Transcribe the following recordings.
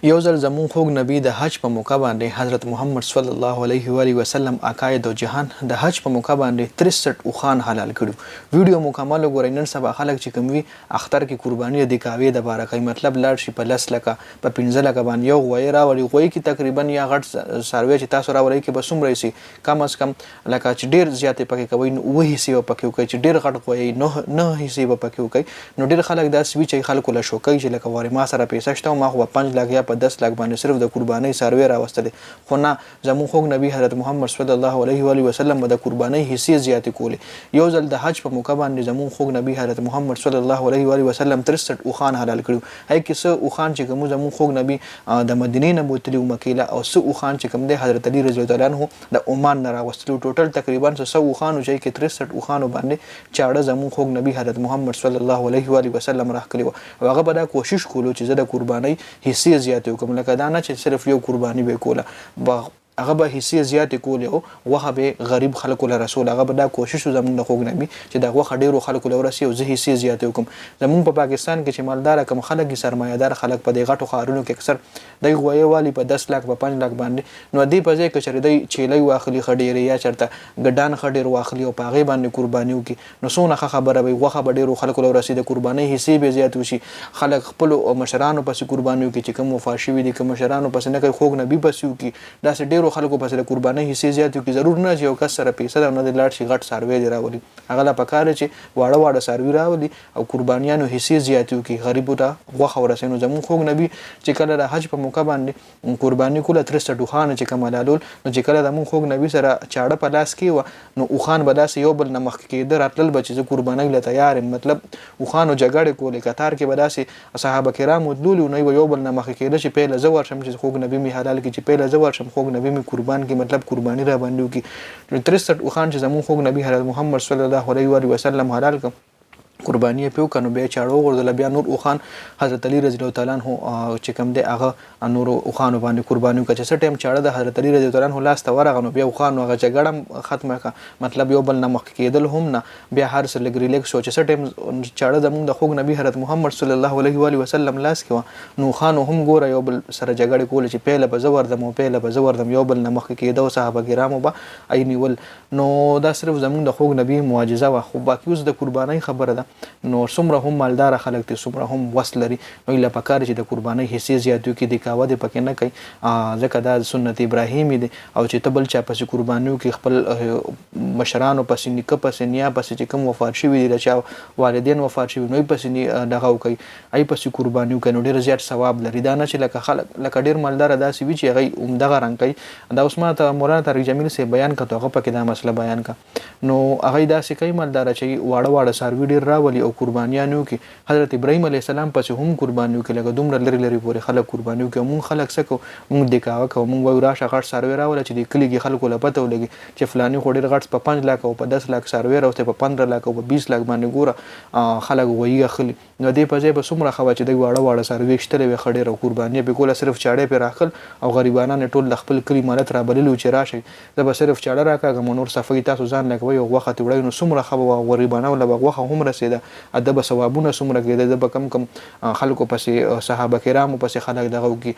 یو ځل زمون خوږ نبی د حج په موقع باندې حضرت محمد صلی الله علیه و آله وسلم آقای دو جهان د حج په موقع باندې 63 اوخان حلال کړو. ویډیو مکمل وګورئ. نن سبا خلک چې کوم وی اختر کې قرباني د کاوی د باره کوي، مطلب لاړ شي په 10 لکه په 15 لکه باندې یو غوی راوړي. غوی کې تقریبا یا غټ سروي چې تاسو راوړي کې بسوم رئیسي کم از کم لکه چې ډیر زیاتې پکې کوي نو وې حصے پکې کوي چې ډیر غټ غوی نه حصے پکې کوي. نو ډیر خلک دا سوي چې خلکو له شوکي چې لکه واره ما سره پیسې شته ما خو 5 لک یا په 10 لک باندې صرف د قرباني سروي راوستل. خو نه، زموږ خوږ نبی حضرت محمد صلی الله علیه و آله وسلم د قرباني حصے زیات کولی. یو ځل د حج په موقع باندې زموږ خوږ نبی حضرت محمد صلی الله علیه و آله وسلم 63 اوخان حلال کړو. هي کې څه اوخان چې کوم زموږ خوږ نبی د مدینې نه بوتلی مکیله او څه اوخان چې کوم د حضرت علی رضی الله عنه د عمان نه راوستلو. ټوټل تقریبا 100 اوخان چې کې 63 اوخان باندې چاړه زموږ خوږ نبی حضرت محمد صلی الله علیه و آله وسلم راخلی و. هغه به دا کوشش کولو چې زه د قرباني حصے زیات وکم، لکه دا نه چې صرف یو قرباني به کوله، هغه به حصے زیات کولې او وخه به غریب خلکو له رسول. هغه به دا کوشش زموږ د خوږ نبی چې دا وخه ډیرو خلکو له ورسي او زه حصے زیات وکم. زموږ په پاکستان کې چې مالدار کم خلک سرمایه‌دار خلک په دې غټو خارونو کې اکثر د غوي والی په 10 لک په 5 لک باندې نو دی په ځای کې چر دی چيلي واخلي خډيري یا چرته ګډان خډير واخلي او پاغي باندې قربانيو کې نو سونه خبره وي وخه به ډیرو خلکو له ورسي د قرباني حصے به زیات وشي. خلک خپل مشرانو پس قربانيو کې چې کوم وفاشي وي د کوم مشرانو پس نه کوي خوږ نبی پسیو کې دا ډیرو خلکو پس قرباني حصے زیات کی ضرور نه چې یو کس سره پیسې نه د لاړ شي غټ سروي دی راولي. هغه لا پکاره چې واړه واړه سروي راولي او قربانيانو حصے زیات کی غریبو ته غوخه ورسینو. زمون خوږ نبی چې کله د حج په موقع باندې قرباني کوله 63 دوخان چې کمالالول نو چې کله زمون خوږ نبی سره چاړه په لاس کې و نو اوخان بداس یو بل نمخ کې د راتل بچ چې قرباني له تیار مطلب اوخانو جګړه کوله قطار کې بداسي صحابه کرام ودلول نو یو بل نمخ کې چې په لزور شم چې خوږ نبی می حلال کې چې په لزور شم خوږ نبی می قربان کې مطلب قرباني را باندې کی 63 اوخان چې زمون خوږ نبی حضرت محمد صلی الله علیه و آله وسلم حلال کړ قرباني پیو کنو به چاړو ورده بیا نور اوخان حضرت علی رضی الله تعالی عنہ چې کوم دی هغه نور اوخان باندې قرباني کړ چې ټیم چاړه د حضرت علی رضی الله تعالی عنہ لاس ته ورغه نو بیا اوخان هغه جګړه ختمه کا مطلب یو بل نه مخ کېدل هم نه بیا هر څه لګ ریلیکس سوچ چې ټیم چاړه د موږ د خوږ نبی حضرت محمد صلی الله علیه و آله وسلم لاس کې نو خان هم ګوره یو بل سره جګړه کول چې پیله به زور دم او پیله به زور دم یو بل نه مخ کېدو صحابه کرامو به عینول. نو دا صرف زموږ د خوږ نبی معجزه وا. خو باقي اوس د قرباني خبره ده. نو څومره هم مالدار خلک دي څومره هم وس لري نو له پکار چې د قرباني حصے زیاتو کې د کاوه د پکې نه کوي ځکه دا سنت ابراهیمی دي او چې تبل چا پس قربانیو کې خپل مشرانو پس نیکه پس نیا پس چې کوم وفات شوی دي چا والدین وفات شوی نو پس دغه کوي ای پس قربانیو کې نو ډیر زیات ثواب لري. دا نه چې لکه خلک لکه ډیر مالدار داسې وي چې هغه عمدغه رنګ کوي. دا اوس ما ته مولانا طارق جمیل سے بیان کړه هغه پکې دا مسله بیان کړه نو هغه داسې کوي مالدار چې واړه واړه سروي ډیر راولي او قربانیانو کې حضرت ابراهیم علیه السلام پس هم قربانیو کې لکه دومره لري لري پورې خلک قربانیو کې مونږ خلک سکو مونږ د کاوه کو مونږ وای راشه غټ سروي راول چې د کلیږي خلکو له پته ولګي چې فلانی خو ډیر غټ په 5 لک او په 10 لک سروي راوته په 15 لک او په 20 لک باندې ګوره خلک وایي خلی نو دې په ځای به څومره خوا چې د واړه واړه سروي شتره وي خډې او قرباني به کوله صرف چاړې په راخل او غریبانو ټول خپل کلی مالت را بللو چې راشي دا به صرف چاړه راکاګم نور صفای تاسو ځان لکوي او وخت وړي نو څومره خوا غریبانو له وخت هم رسیده ادب ثوابونه څومره کې د کم کم خلکو پسې صحابه کرامو پسې خلک دغه کی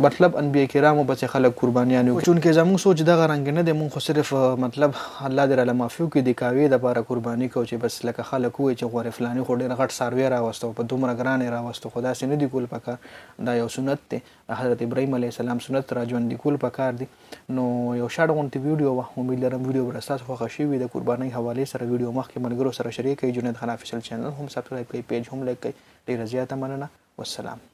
مطلب انبیاء کرامو پسې خلک قربانیانو چون کې زموږ سوچ دغه رنګ نه د مونږ صرف مطلب الله دې الله معفو کې د کاوی د لپاره قرباني کو چې بس لکه خلک وي چې غوړ فلانی خو ډیر غټ سروي راوستو په دومره ګرانې راوستو خدا سي نه دی کول پکار. دا یو سنت دی حضرت ابراهیم علیه السلام سنت راځون دی کول پکار دی. نو یو شاړ غونټي ویډیو و امید لرم ویډیو برساس خو خوشي وي د قرباني حواله سره ویډیو مخکې ملګرو سره شریک کړئ. جنید خان افیشل چینل هم سبسکرایب کړئ پیج هم لایک کړئ. ډیره زیاته مننه. والسلام.